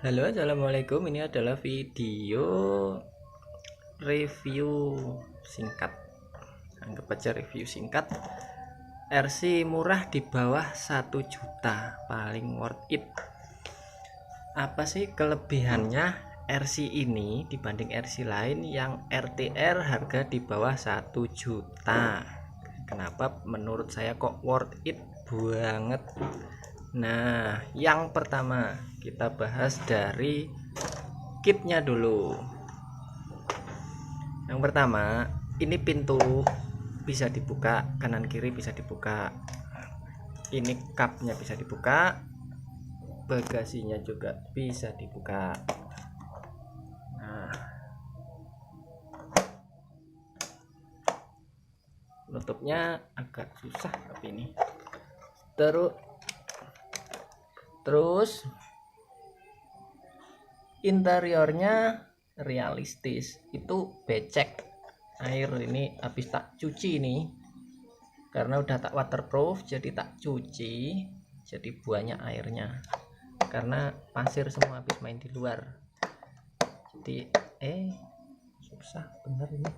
Halo, assalamualaikum. Ini adalah video review singkat. Anggap aja review singkat. RC murah di bawah 1 juta, paling worth it. Apa sih kelebihannya RC ini dibanding RC lain yang RTR harga di bawah 1 juta? Kenapa menurut saya kok worth it banget? Nah, yang pertama kita bahas dari kitnya dulu. Yang pertama, ini pintu bisa dibuka, kanan kiri bisa dibuka. Ini cupnya bisa dibuka, bagasinya juga bisa dibuka. Nah, nutupnya agak susah tapi ini. Terus interiornya realistis, itu becek air. Ini habis tak cuci nih, karena udah tak waterproof jadi tak cuci, jadi banyak airnya karena pasir semua habis main di luar. Jadi susah bener ini.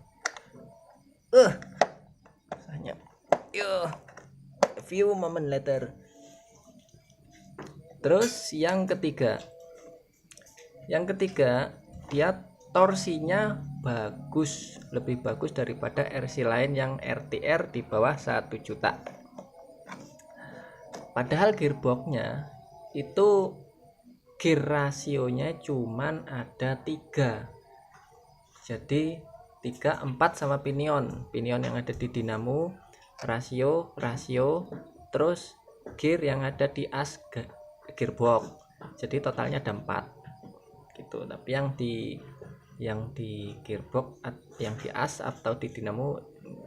Susahnya a few moment later. Terus yang ketiga, dia torsinya bagus, lebih bagus daripada RC lain yang RTR di bawah 1 juta. Padahal gearboxnya itu gear rasionya cuman ada 3. Jadi 3, 4 sama pinion yang ada di dinamo, rasio, terus gear yang ada di as gearbox. Jadi totalnya ada 4 gitu. Tapi yang di gearbox, yang di as atau di dinamo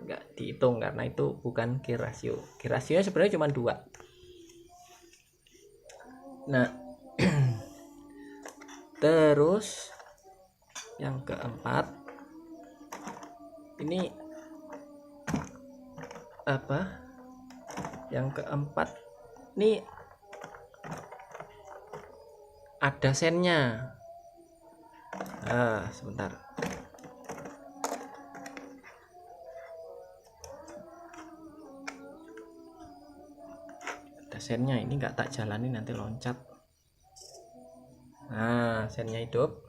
nggak dihitung karena itu bukan gear rasio. Gear rasionya sebenarnya cuma 2. Nah, terus yang keempat, ini apa? Yang keempat nih, ada sennya. Sebentar. Ada sennya, ini nggak tak jalani nanti loncat. Nah, sennya hidup.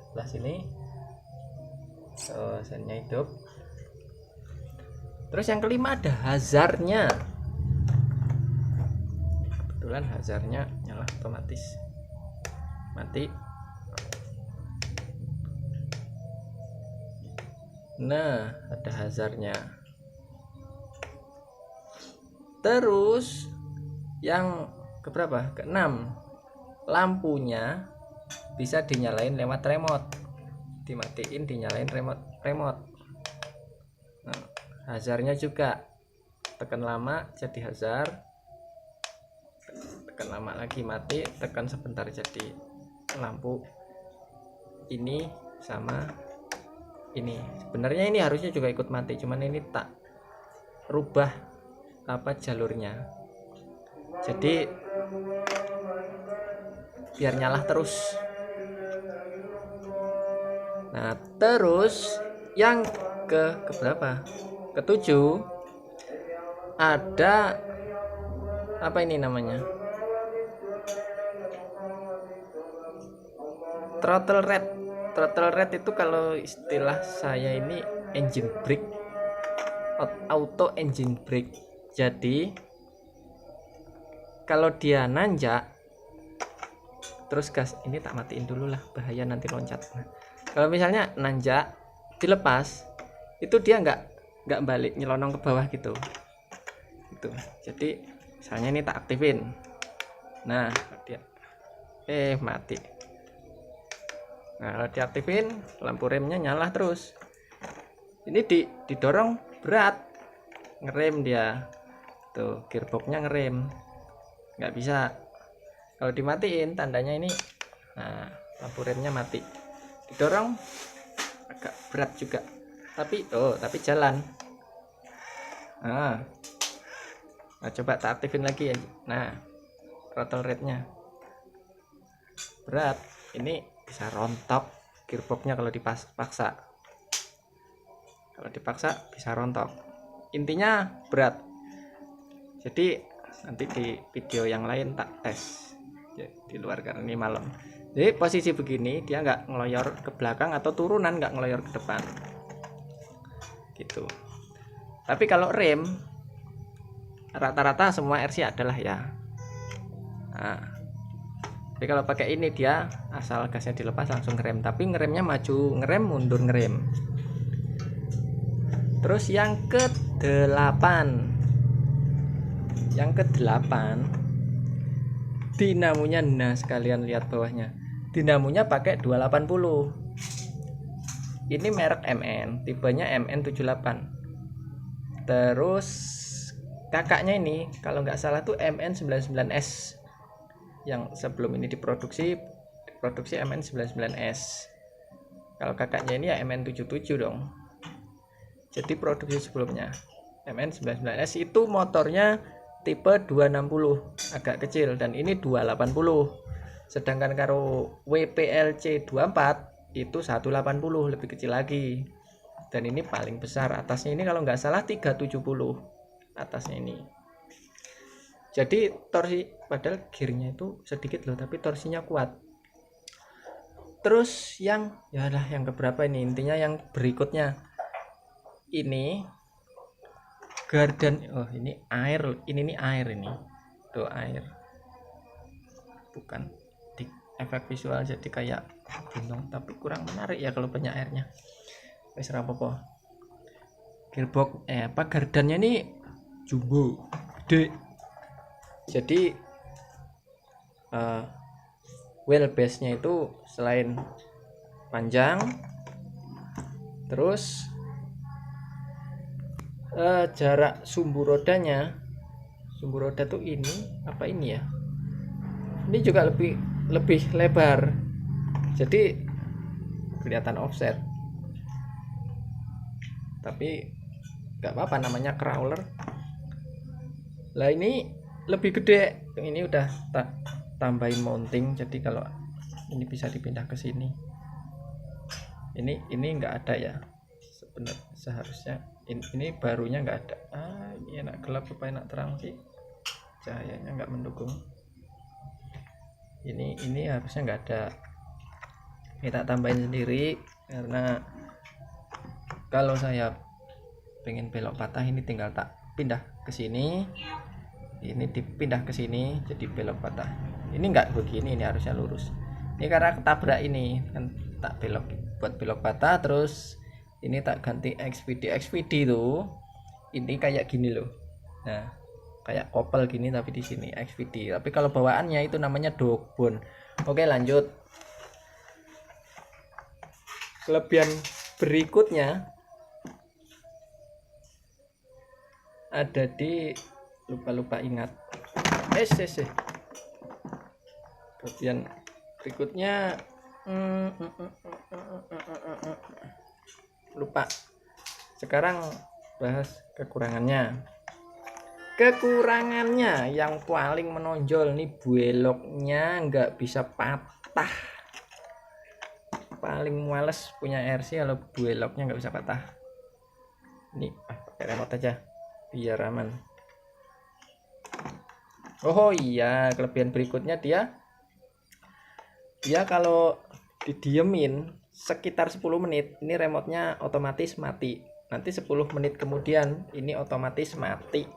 Sebelah sini. Sennya hidup. Terus yang kelima ada hazardnya. Kebetulan hazardnya nyala otomatis, mati. Nah, ada hazardnya. Terus yang keberapa? Keenam, lampunya bisa dinyalain lewat remote, dimatiin dinyalain remote. Nah, hazardnya juga tekan lama jadi hazard, tekan lama lagi mati, tekan sebentar jadi lampu. Ini sama ini, sebenarnya ini harusnya juga ikut mati, cuman ini tak rubah jalurnya, jadi biar nyala terus. Nah, terus yang keberapa? Ketujuh, ada apa ini namanya? Throttle rate itu kalau istilah saya ini engine brake, auto engine brake. Jadi kalau dia nanjak terus gas, ini tak matiin dulu lah, bahaya nanti loncat. Nah, kalau misalnya nanjak dilepas, itu dia nggak balik nyelonong ke bawah gitu. Jadi misalnya ini tak aktifin, nah dia mati. Nah, kalau diaktifin, lampu remnya nyala terus. Ini didorong berat, ngerem dia tuh, gearboxnya ngerem, nggak bisa. Kalau dimatiin tandanya ini, nah lampu remnya mati. Didorong agak berat juga, tapi jalan. Nah, coba tak aktifin lagi ya. Nah, throttle rate-nya. Berat, ini bisa rontok gearboxnya kalau dipaksa. Kalau dipaksa bisa rontok. Intinya berat. Jadi nanti di video yang lain tak tes di luar karena ini malam. Jadi posisi begini dia nggak ngeloyor ke belakang atau turunan nggak ngeloyor ke depan gitu. Tapi kalau rem rata-rata semua RC adalah ya. Nah, tapi kalau pakai ini dia asal gasnya dilepas langsung ngerem, tapi ngeremnya maju ngerem mundur ngerem. Terus yang ke-8 dinamonya, nah sekalian lihat bawahnya, dinamonya pakai 280. Ini merek MN, tipenya MN78. Terus kakaknya ini kalau nggak salah tuh MN99S, yang sebelum ini diproduksi MN99S. Kalau kakaknya ini ya MN77 dong. Jadi produksi sebelumnya MN99S itu motornya tipe 260 agak kecil dan ini 280. Sedangkan kalau WPLC24 itu 180 lebih kecil lagi. Dan ini paling besar, atasnya ini kalau nggak salah 370 atasnya ini. Jadi torsi, padahal gearnya itu sedikit loh, tapi torsinya kuat. Terus yang keberapa ini, intinya yang berikutnya ini gardan, ini air, ini air, ini tuh air, bukan di efek visual jadi kayak gunung tapi kurang menarik ya kalau banyak airnya. Wes rapopo, gearbox gardannya ini jumbo gede, jadi wheelbase nya itu selain panjang, terus jarak sumbu roda tuh ini apa ini ya, ini juga lebih lebar, jadi kelihatan offset, tapi nggak apa-apa namanya crawler lah. Ini lebih gede, ini udah tambahin mounting, jadi kalau ini bisa dipindah ke sini. Ini nggak ada ya sebenarnya, seharusnya ini barunya nggak ada. Ini enak gelap apa enak terang sih, cahayanya nggak mendukung. Ini harusnya nggak ada, ini tak tambahin sendiri karena kalau saya pengen belok patah ini tinggal tak pindah ke sini, ini dipindah ke sini jadi belok patah. Ini nggak begini, ini harusnya lurus. Ini karena ketabrak ini kan, tak belok buat belok patah. Terus ini tak ganti XVD tuh, ini kayak gini loh. Nah, kayak kopel gini tapi di sini XVD. Tapi kalau bawaannya itu namanya dogbone. Oke, lanjut. Kelebihan berikutnya ada di lupa ingat. Kelebihan berikutnya lupa. Sekarang bahas kekurangannya yang paling menonjol nih, beloknya nggak bisa patah. Paling males punya RC kalau beloknya nggak bisa patah. Ini pakai remote aja biar aman. Oh iya, kelebihan berikutnya dia kalau didiemin sekitar 10 menit ini remotenya otomatis mati. Nanti 10 menit kemudian ini otomatis mati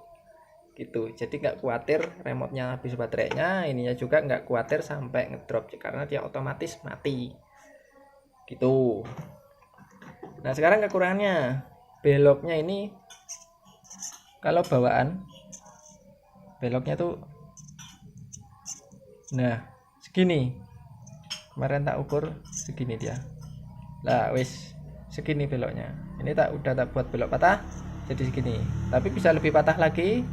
gitu. Jadi nggak khawatir remotenya habis baterainya, ininya juga nggak khawatir sampai ngedrop karena dia otomatis mati gitu. Nah, sekarang kekurangannya, beloknya ini kalau bawaan beloknya tuh nah segini, kemarin tak ukur segini dia lah, wis segini beloknya. Ini udah tak buat belok patah jadi segini, tapi bisa lebih patah lagi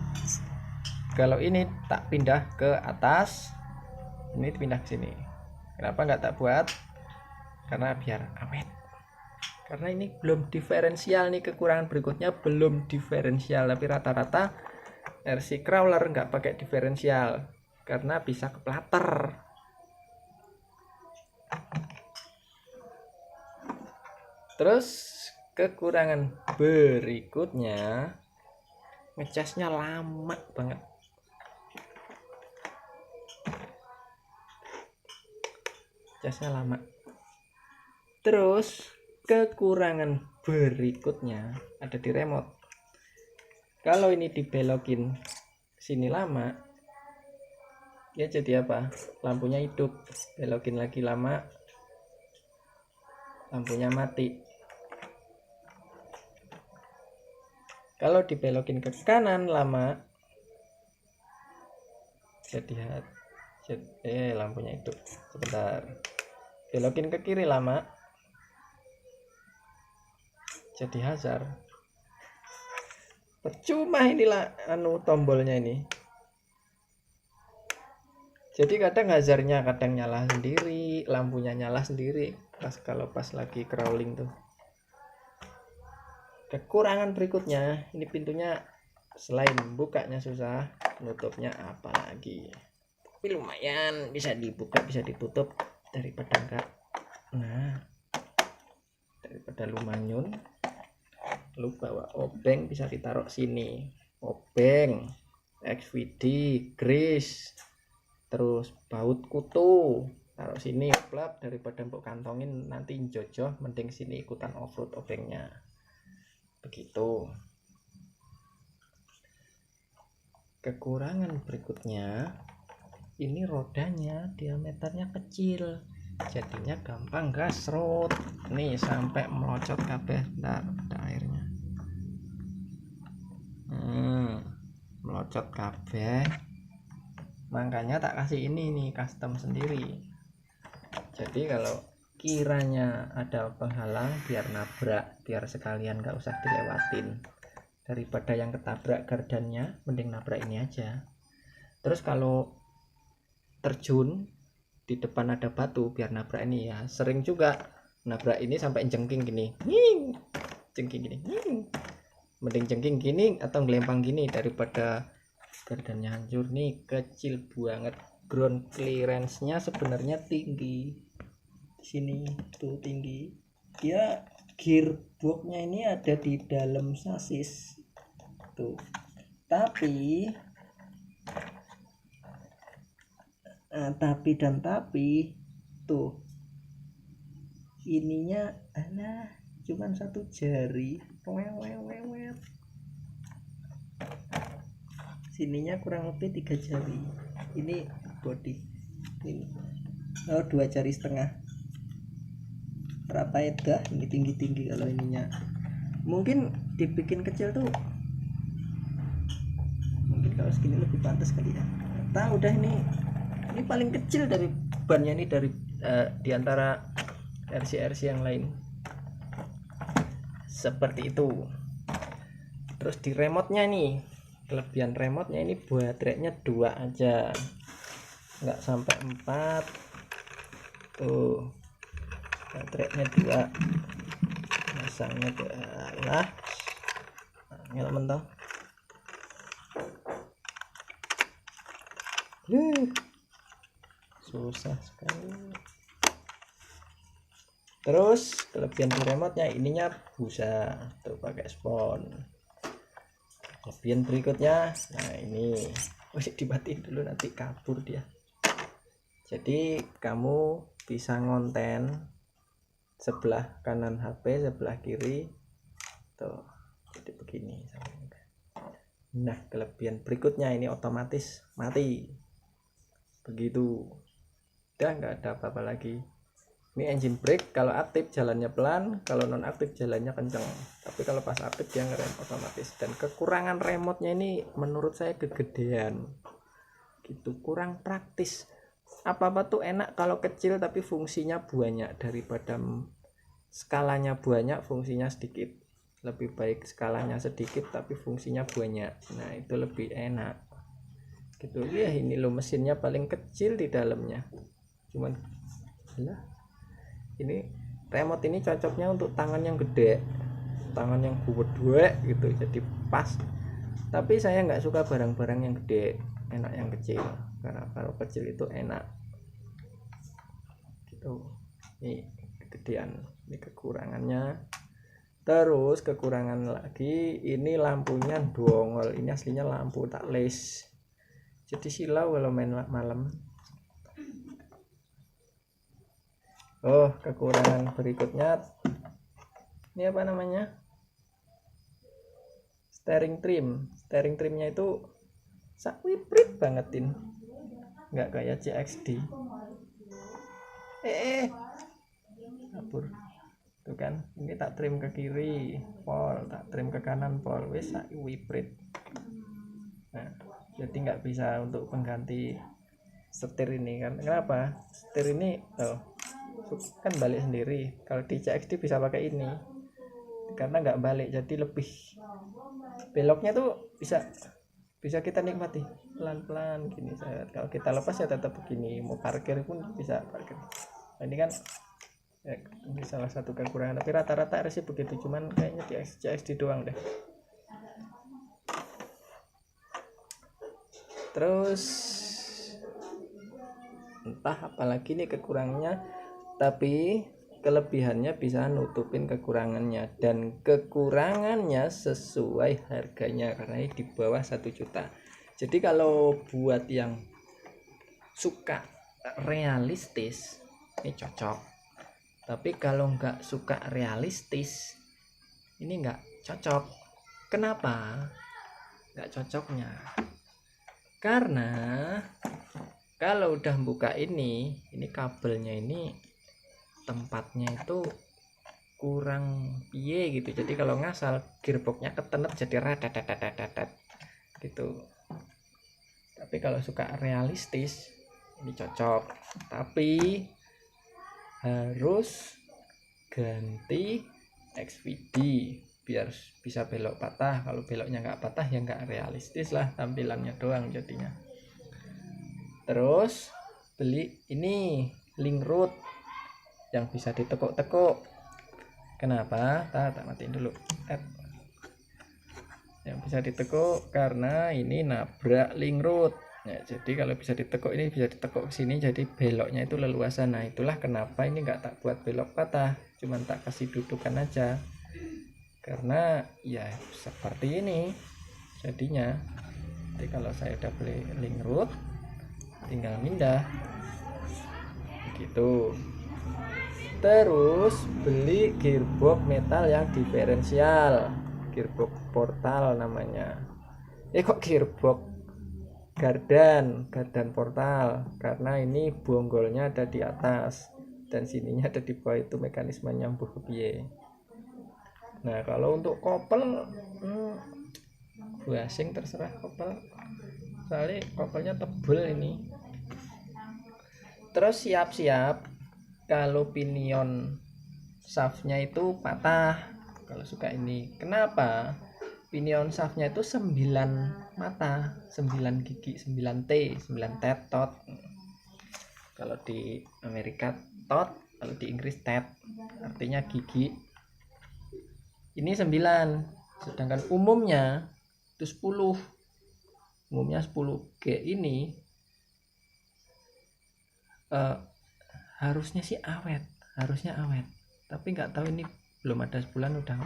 kalau ini tak pindah ke atas, ini pindah ke sini. Kenapa nggak tak buat? Karena biar awet, karena ini belum diferensial nih. Kekurangan berikutnya belum diferensial, tapi rata-rata RC crawler nggak pakai diferensial karena bisa keplater. Terus kekurangan berikutnya, ngecasnya lama banget. Casnya lama. Terus kekurangan berikutnya ada di remote. Kalau ini dibelokin sini lama, ya jadi apa? Lampunya hidup. Belokin lagi lama, lampunya mati. Kalau dibelokin ke kanan lama, jadi lampunya hidup. Sebentar. Belokin ke kiri lama, jadi hazard. Percuma inilah tombolnya ini. Jadi kadang hazardnya kadang nyala sendiri, lampunya nyala sendiri kalau pas lagi crawling tuh. Kekurangan berikutnya, ini pintunya selain bukanya susah, nutupnya apalagi. Tapi lumayan bisa dibuka bisa ditutup daripada enggak. Nah, daripada lu manyun, lu bawa obeng bisa ditaruh sini. Obeng, XVD, grease, terus baut kutu taruh sini, plap, daripada mbok kantongin nanti jojoh, mending sini ikutan offroad obengnya. Begitu. Kekurangan berikutnya, ini rodanya diameternya kecil, jadinya gampang gasrot. Nih sampai melocot kabeh. Bentar, ada airnya. Melocot kabeh. Makanya tak kasih ini nih custom sendiri. Jadi kalau kiranya ada penghalang biar nabrak, biar sekalian gak usah dilewatin. Daripada yang ketabrak gardannya, mending nabrak ini aja. Terus kalau terjun di depan ada batu, biar nabrak ini ya. Sering juga nabrak ini sampai jengking gini, jengking gini, mending jengking gini atau ngelempang gini daripada gardannya hancur. Nih kecil banget, ground clearance-nya sebenarnya tinggi. Di sini tuh tinggi. Dia gearbox-nya ini ada di dalam sasis tuh. Tapi tuh ininya cuman satu jari, sininya kurang lebih 3 jari. Ini body ini 2 jari setengah, rata dah. Ini tinggi kalau ininya mungkin dibikin kecil tuh, mungkin kalau segini lebih pantas kali ya. Tahu udah ini paling kecil dari bannya ini, dari diantara RC yang lain seperti itu. Terus di remote-nya nih, kelebihan remote-nya ini baterainya 2 aja, nggak sampai 4 tuh, baterainya 2. Masangnya adalah mentok. Susah sekali. Terus kelebihan di remote-nya, ininya busa tuh, pakai spon. Kelebihan berikutnya, nah ini dibatiin dulu nanti kabur dia. Jadi kamu bisa ngonten sebelah kanan HP, sebelah kiri tuh, jadi begini. Nah kelebihan berikutnya, ini otomatis mati begitu, udah nggak ada apa-apa lagi. Ini engine brake, kalau aktif jalannya pelan, kalau non aktif jalannya kenceng. Tapi kalau pas aktif dia ngerem otomatis. Dan kekurangan remote-nya ini menurut saya kegedean gitu, kurang praktis. Apa-apa tuh enak kalau kecil tapi fungsinya banyak, daripada skalanya banyak fungsinya sedikit. Lebih baik skalanya sedikit tapi fungsinya banyak. Nah itu lebih enak gitu ya. Ini lo mesinnya paling kecil di dalamnya, cuman ini remote ini cocoknya untuk tangan yang gede, tangan yang buat gitu, jadi pas. Tapi saya nggak suka barang-barang yang gede, enak yang kecil. karena kalau kecil itu enak gitu. Ini kegedean, ini kekurangannya. Terus kekurangan lagi, ini lampunya dongol. Ini aslinya lampu tak les, jadi silau kalau main malam. Oh, kekurangan berikutnya ini apa namanya, steering trimnya itu sakwiprit bangetin, nggak kayak CXD. Kabur tuh kan, ini tak trim ke kiri pol, tak trim ke kanan pol, wis sakwiprit. Nah, jadi nggak bisa untuk pengganti setir ini kan. Kenapa? Setir ini kan balik sendiri. Kalau di CXD bisa pakai ini karena nggak balik, jadi lebih beloknya tuh bisa kita nikmati pelan-pelan gini. Kalau kita lepas ya tetap begini, mau parkir pun bisa parkir. Nah, ini kan ya, ini salah satu kekurangan, tapi rata-rata sih begitu, cuman kayaknya di CXD doang deh. Terus entah apalagi nih kekurangannya, tapi kelebihannya bisa nutupin kekurangannya, dan kekurangannya sesuai harganya karena ini di bawah 1 juta. Jadi kalau buat yang suka realistis ini cocok, tapi kalau nggak suka realistis ini nggak cocok. Kenapa nggak cocoknya? Karena kalau udah buka ini kabelnya ini tempatnya itu kurang piye gitu, jadi kalau ngasal gearboxnya ketenet jadi radat gitu. Tapi kalau suka realistis ini cocok, tapi harus ganti XVD biar bisa belok patah. Kalau beloknya nggak patah ya nggak realistis lah, tampilannya doang jadinya. Terus beli ini link root yang bisa ditekuk-tekuk. Kenapa? Tak matiin dulu. Yang bisa ditekuk karena ini nabrak link root. Ya, jadi kalau bisa ditekuk, ini bisa ditekuk ke sini, jadi beloknya itu leluasa. Nah, itulah kenapa ini nggak tak buat belok patah, cuman tak kasih dudukan aja. Karena ya seperti ini jadinya. Jadi kalau saya udah beli link root, tinggal pindah gitu. Terus beli gearbox metal yang diferensial, gearbox portal namanya. Kok gearbox gardan portal, karena ini bonggolnya ada di atas dan sininya ada di bawah, itu mekanisme nyambung ke piye. Nah, kalau untuk kopel buasing terserah kopel, soalnya kopelnya tebel ini. Terus siap-siap kalau pinion shaftnya itu patah kalau suka ini. Kenapa? Pinion shaftnya itu 9 mata, 9 gigi, 9 T, 9 tetot. Kalau di Amerika tot, kalau di Inggris tet, artinya gigi. Ini 9, sedangkan umumnya itu 10. Umumnya 10G ini harusnya sih awet, tapi nggak tahu ini belum ada sebulan udah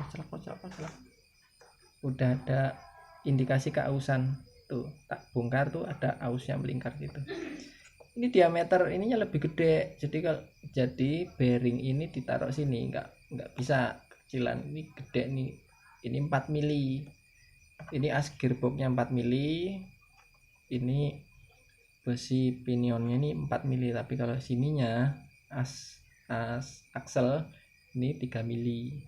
udah ada indikasi keausan. Tuh tak bongkar tuh ada ausnya melingkar gitu. Ini diameter ininya lebih gede, jadi bearing ini ditaruh sini, nggak bisa kecilan. Ini gede nih, ini 4 mili, ini as gearboxnya 4 mili, ini besi pinionnya ini 4 mili, tapi kalau sininya as aksel ini 3 mili.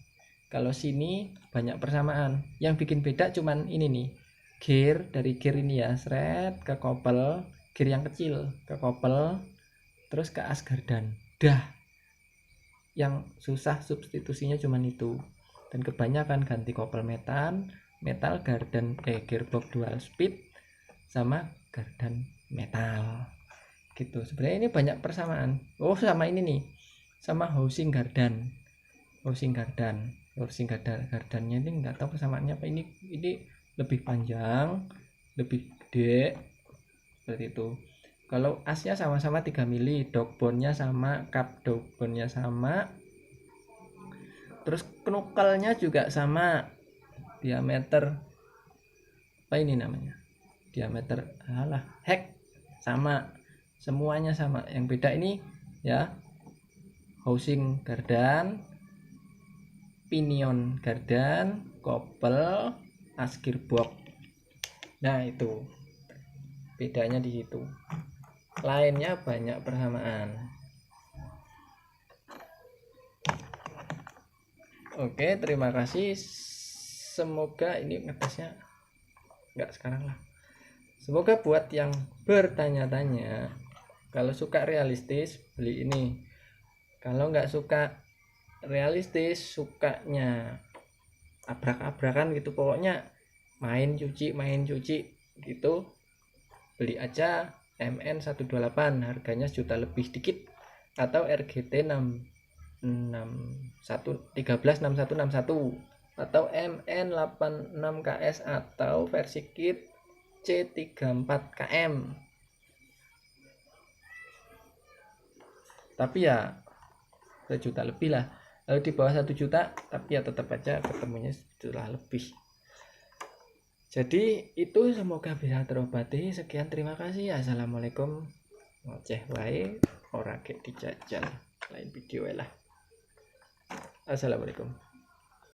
Kalau sini banyak persamaan. Yang bikin beda cuman ini nih, gear, dari gear ini ya, seret ke kopel, gear yang kecil ke kopel, terus ke as gardan. Dah, yang susah substitusinya cuman itu. Dan kebanyakan ganti kopel metal gardan, gearbox dual speed sama gardan metal gitu. Sebenarnya ini banyak persamaan. Oh, sama ini nih, sama housing gardannya ini nggak tahu persamaannya apa. Ini lebih panjang, lebih gede seperti itu. Kalau asnya sama-sama 3 mili, dogbone-nya sama, cup dogbone-nya sama, terus knuckle-nya juga sama, diameter apa ini namanya, diameter heck sama, semuanya sama. Yang beda ini ya housing gardan, pinion gardan, kopel, as gearbox. Nah itu bedanya di situ, lainnya banyak persamaan. Oke, terima kasih. Semoga ini ngetesnya nggak sekarang lah. Semoga buat yang bertanya-tanya, kalau suka realistis beli ini. Kalau nggak suka realistis, sukanya abrak-abrakan gitu, pokoknya main cuci gitu, beli aja MN 128, harganya sejuta lebih dikit, atau RGT 136161, atau MN 86 KS, atau versi kit C34 KM. Tapi ya sejuta lebih lah. Lalu di bawah 1 juta, tapi ya tetap aja ketemunya sejuta lebih. Jadi itu, semoga bisa terobati. Sekian, terima kasih. Assalamualaikum. Ngoceh wae ora kek dijajal. Lain video lah. Assalamualaikum.